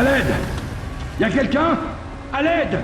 À l'aide! Y a quelqu'un? À l'aide!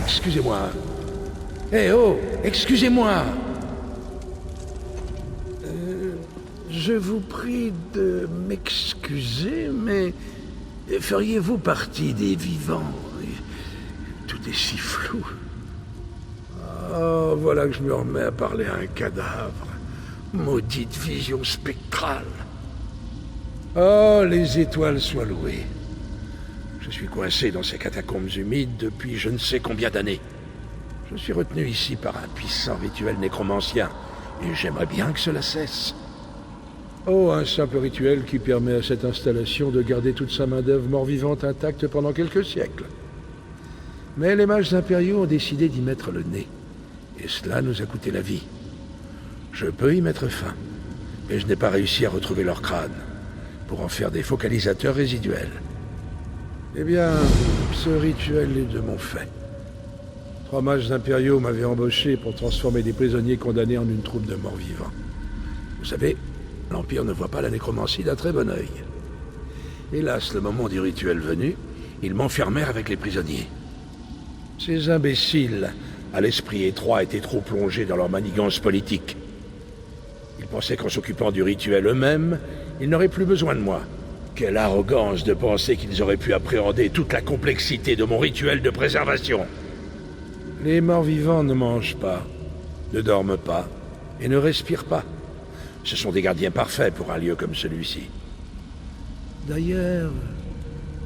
Excusez-moi. Eh oh, excusez-moi. Je vous prie de m'excuser, mais feriez-vous partie des vivants? Tout est si flou. Oh, voilà que je me remets à parler à un cadavre. Maudite vision spectrale. Oh, les étoiles soient louées. Je suis coincé dans ces catacombes humides depuis je ne sais combien d'années. Je suis retenu ici par un puissant rituel nécromancien, et j'aimerais bien que cela cesse. Oh, un simple rituel qui permet à cette installation de garder toute sa main-d'œuvre mort-vivante intacte pendant quelques siècles. Mais les mages impériaux ont décidé d'y mettre le nez, et cela nous a coûté la vie. Je peux y mettre fin, mais je n'ai pas réussi à retrouver leur crâne, pour en faire des focalisateurs résiduels. Eh bien, ce rituel est de mon fait. 3 mages impériaux m'avaient embauché pour transformer des prisonniers condamnés en une troupe de morts-vivants. Vous savez, l'Empire ne voit pas la nécromancie d'un très bon œil. Hélas, le moment du rituel venu, ils m'enfermèrent avec les prisonniers. Ces imbéciles, à l'esprit étroit, étaient trop plongés dans leur manigance politique. Ils pensaient qu'en s'occupant du rituel eux-mêmes, ils n'auraient plus besoin de moi. Quelle arrogance de penser qu'ils auraient pu appréhender toute la complexité de mon rituel de préservation. Les morts-vivants ne mangent pas, ne dorment pas et ne respirent pas. Ce sont des gardiens parfaits pour un lieu comme celui-ci. D'ailleurs,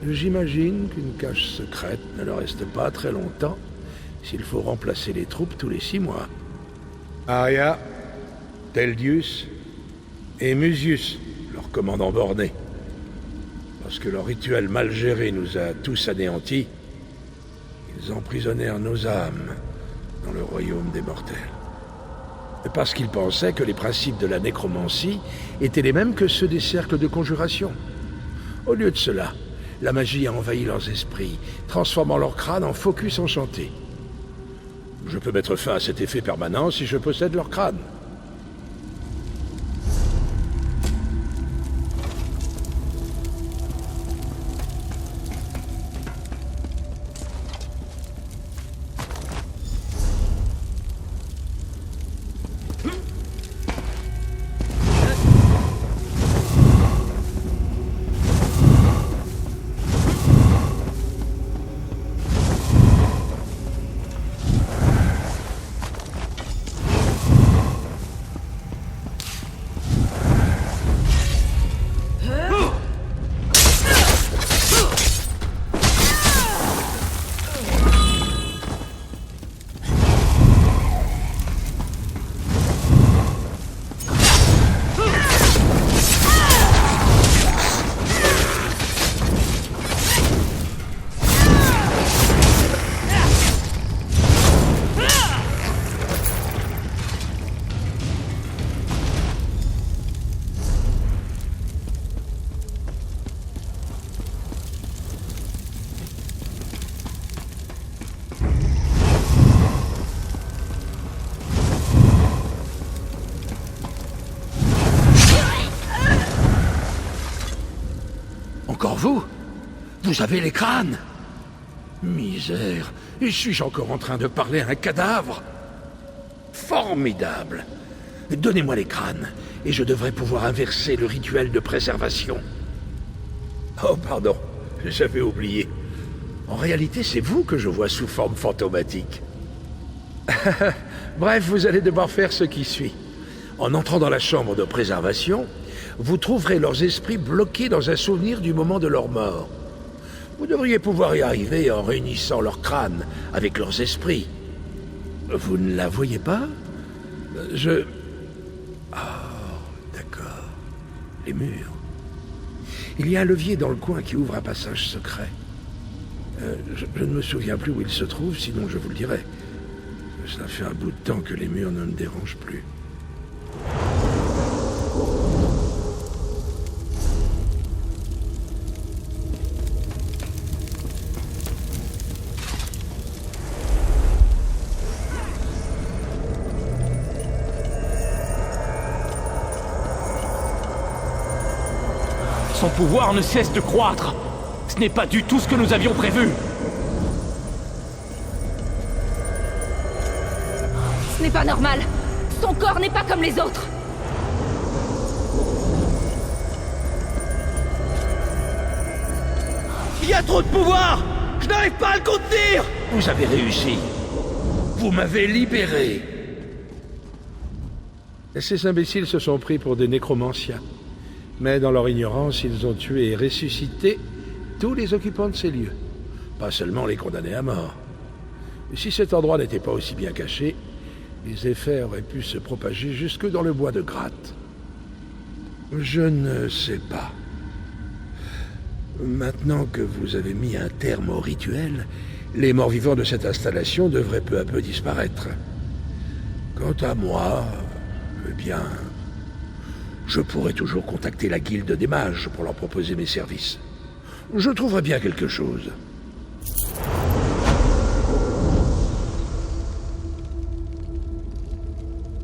j'imagine qu'une cache secrète ne leur reste pas très longtemps s'il faut remplacer les troupes tous les 6 mois. Aria, Teldius et Musius, leur commandant borné. Lorsque leur rituel mal géré nous a tous anéantis, ils emprisonnèrent nos âmes dans le royaume des mortels. Parce qu'ils pensaient que les principes de la nécromancie étaient les mêmes que ceux des cercles de conjuration. Au lieu de cela, la magie a envahi leurs esprits, transformant leur crâne en focus enchanté. Je peux mettre fin à cet effet permanent si je possède leur crâne. Encore vous? Vous avez les crânes? Misère, et suis-je encore en train de parler à un cadavre? Formidable. Donnez-moi les crânes, et je devrais pouvoir inverser le rituel de préservation. Oh, pardon, j'avais oublié. En réalité, c'est vous que je vois sous forme fantomatique. Bref, vous allez devoir faire ce qui suit. En entrant dans la chambre de préservation, vous trouverez leurs esprits bloqués dans un souvenir du moment de leur mort. Vous devriez pouvoir y arriver en réunissant leurs crânes avec leurs esprits. Vous ne la voyez pas? Je... Oh, d'accord. Les murs. Il y a un levier dans le coin qui ouvre un passage secret. Je ne me souviens plus où il se trouve, sinon je vous le dirai. Ça fait un bout de temps que les murs ne me dérangent plus. Son pouvoir ne cesse de croître. Ce n'est pas du tout ce que nous avions prévu. Ce n'est pas normal. Son corps n'est pas comme les autres. Il y a trop de pouvoir! Je n'arrive pas à le contenir! Vous avez réussi. Vous m'avez libéré. Ces imbéciles se sont pris pour des nécromanciens. Mais dans leur ignorance, ils ont tué et ressuscité tous les occupants de ces lieux. Pas seulement les condamnés à mort. Et si cet endroit n'était pas aussi bien caché, les effets auraient pu se propager jusque dans le bois de Gratte. Je ne sais pas. Maintenant que vous avez mis un terme au rituel, les morts-vivants de cette installation devraient peu à peu disparaître. Quant à moi, eh bien... je pourrais toujours contacter la guilde des mages pour leur proposer mes services. Je trouverai bien quelque chose.